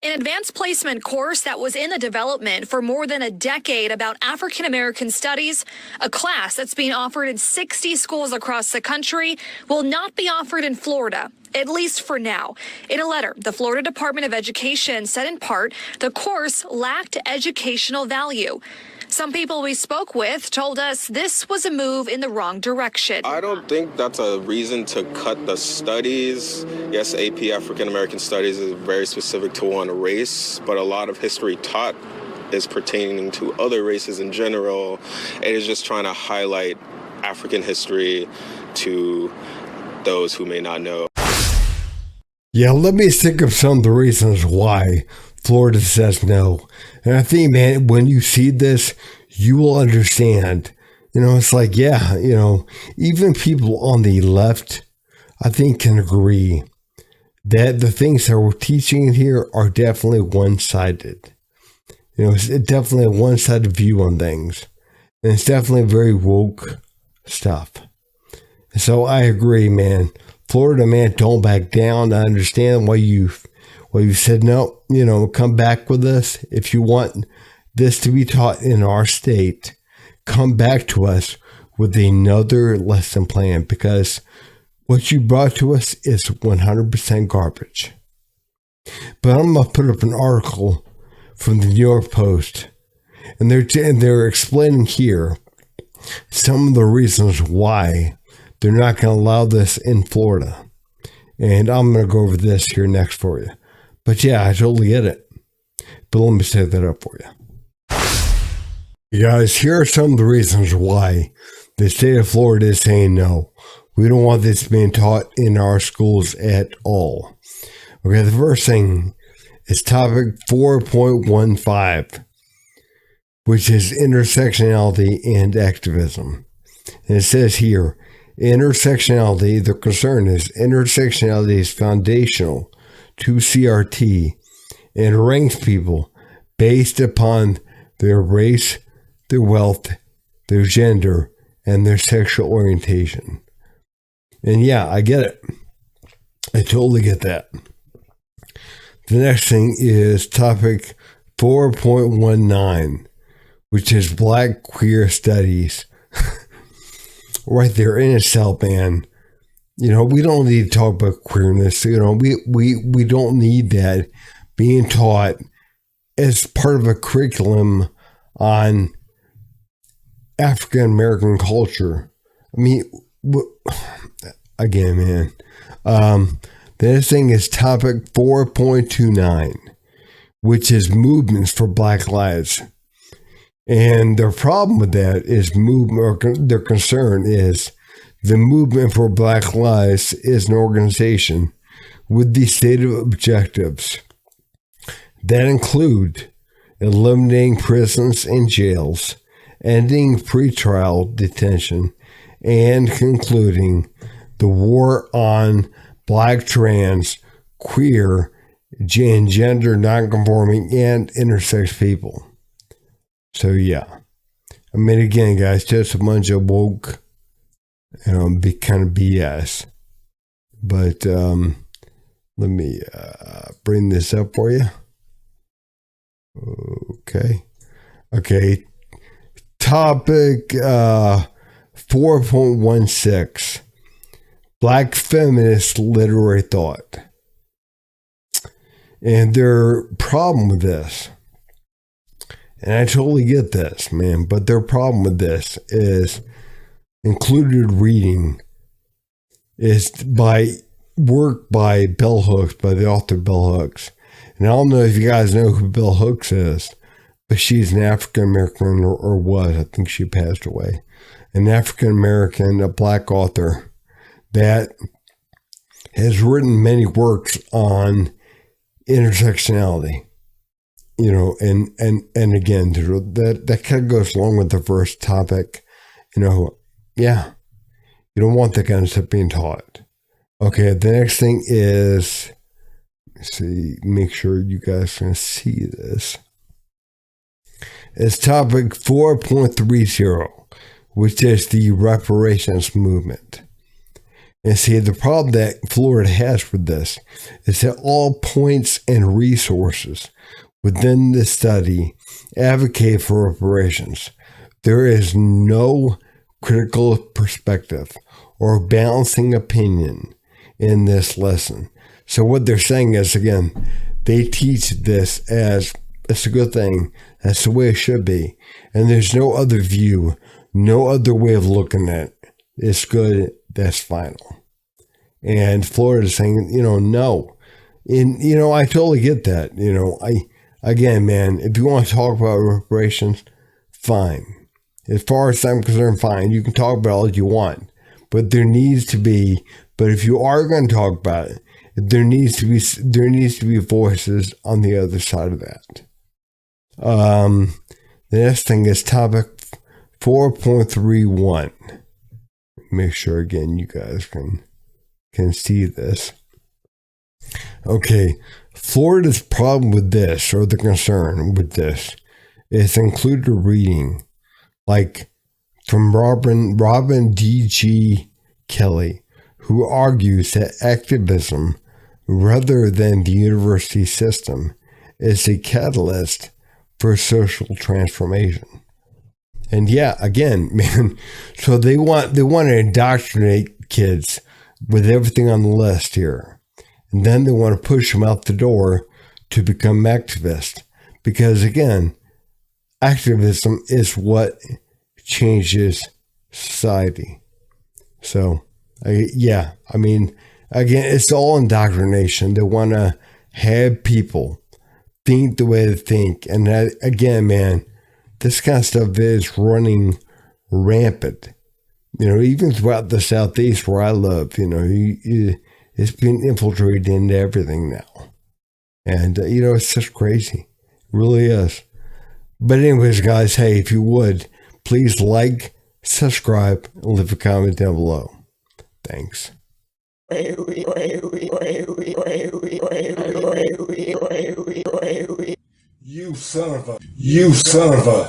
An advanced placement course that was in the development for more than a decade about African American studies, a class that's being offered in 60 schools across the country, will not be offered in Florida, at least for now. In a letter, the Florida Department of Education said in part the course lacked educational value. Some people we spoke with told us this was a move in the wrong direction. I don't think that's a reason to cut the studies. Yes, AP African American Studies is very specific to one race, but a lot of history taught is pertaining to other races in general. It is just trying to highlight African history to those who may not know. Yeah, let me think of some of the reasons why Florida says no. And I think, man, when you see this, you will understand. It's like, yeah, even people on the left, I think, can agree that the things that we're teaching here are definitely one-sided. It's definitely a one-sided view on things. And it's definitely very woke stuff. So I agree, man. Florida, man, don't back down. I understand why you said no. Come back with us. If you want this to be taught in our state, come back to us with another lesson plan, because what you brought to us is 100% garbage. But I'm going to put up an article from the New York Post, and they're explaining here some of the reasons why they're not going to allow this in Florida. And I'm going to go over this here next for you. But yeah, I totally get it. But let me set that up for you. You guys, here are some of the reasons why the state of Florida is saying no. We don't want this being taught in our schools at all. Okay, the first thing is topic 4.15, which is intersectionality and activism. And it says here, intersectionality, the concern is intersectionality is foundational to CRT and ranks people based upon their race, their wealth, their gender, and their sexual orientation. And yeah, I get it. I totally get that. The next thing is topic 4.19, which is Black queer studies. Right there in itself, man. We don't need to talk about queerness. We don't need that being taught as part of a curriculum on African American culture. I mean, again, man. The next thing is topic 4.29, which is movements for Black lives. And their problem with that is their concern is the Movement for Black Lives is an organization with the stated objectives that include eliminating prisons and jails, ending pretrial detention, and concluding the war on Black, trans, queer, and gender nonconforming, and intersex people. So yeah, I mean, again, guys, just a bunch of woke, be kind of BS. But let me bring this up for you. Okay. Topic 4.16, Black feminist literary thought, and their problem with this. And I totally get this, man, but their problem with this is included reading is by work by Bell Hooks, by the author Bell Hooks. And I don't know if you guys know who Bell Hooks is, but she's an African American, or was, I think she passed away, an African American, a Black author that has written many works on intersectionality. And again, that kind of goes along with the first topic. Yeah, you don't want that kind of stuff being taught. Okay, the next thing is, make sure you guys can see this. It's topic 4.30, which is the reparations movement. And see, the problem that Florida has with this is that all points and resources within the study advocate for reparations. There is no critical perspective or balancing opinion in this lesson. So what they're saying is, again, they teach this as it's a good thing. That's the way it should be. And there's no other view, no other way of looking at it. It's good. That's final. And Florida's saying, no. And, I totally get that. Again, man, if you want to talk about reparations, fine. As far as I'm concerned, fine. You can talk about all you want. But there needs to be, if you are going to talk about it, there needs to be voices on the other side of that. The next thing is topic 4.31. Make sure again you guys can see this. Okay, Florida's problem with this, or the concern with this, is included reading like from Robin D.G. Kelly, who argues that activism, rather than the university system, is a catalyst for social transformation. And yeah, again, man, so they want to indoctrinate kids with everything on the list here. And then they want to push them out the door to become activists. Because again, activism is what changes society. So, again, it's all indoctrination. They want to have people think the way they think. And that, again, man, this kind of stuff is running rampant. Even throughout the Southeast where I live, it's been infiltrated into everything now. And, it's just crazy. It really is. But anyways, guys, hey, if you would, please like, subscribe, and leave a comment down below. Thanks. You son of a